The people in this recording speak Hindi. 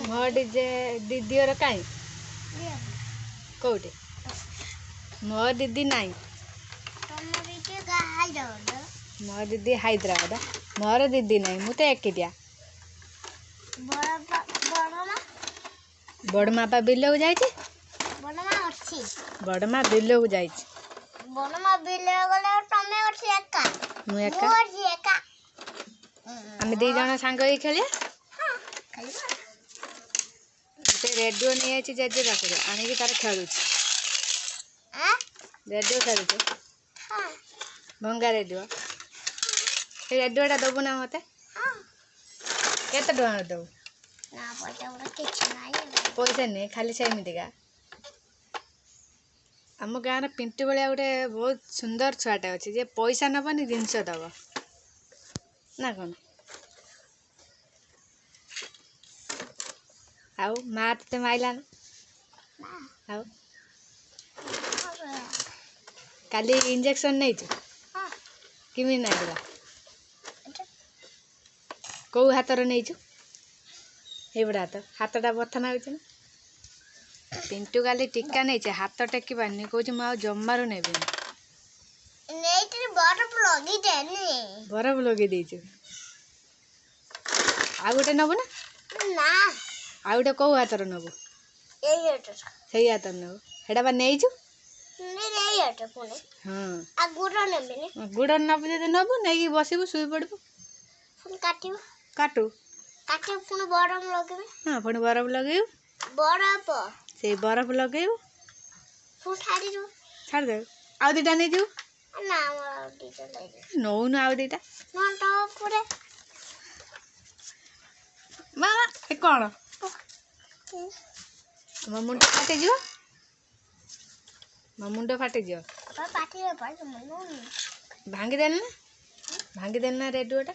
मो डीजे दीदीर कहीं कौटे मो दीदी नाई मो दीदी हैदराबाद मोर दीदी नाई मु तो एकिटिया बड़ माँ पा बिल को जाइए बड़ माँ बिल को जाइए आम दी जन सांग खेलिया रेडियो नहीं आई जेजे पाखे आणिकी तार खेलु रेडियो खेलु भंगा रेडियो रेडियोटा दबु ना मत केते टଙ୍କା दबु पैसा नहीं खाली सेमतिका आम गाँव पिंटू भाया गोटे बहुत सुंदर छुआटे अच्छे जे पैसा नबनी जिनस दब ना कौन आउ माँ ते माइला ना आउ काली इंजेक्शन नहीं किमी नाइला कौ हाथर नहीं हे बड़ा हाथटा बथा ना पिंटू काली टीका नहीं हाथ टेकी पानी कौच मुझे जमारू ने बरफ लगे देचु आ गोटे नबु ना आ गोटे कौ हाथर नबु से हाथर नबु हेटा बा नहीं हाँ गुड़ नबु जब नबु नहीं बसबू शुई पड़बू काटू पुणी बरफ लगे हाँ पुणी बरफ लगे से बरफ लगे छाड़ दे आउ दीटा नहीं जाऊ नौ न आउ दीटा मामा ए कौन मो मुंड फाटी मुंड फाटी भांगी देना रेडियोटा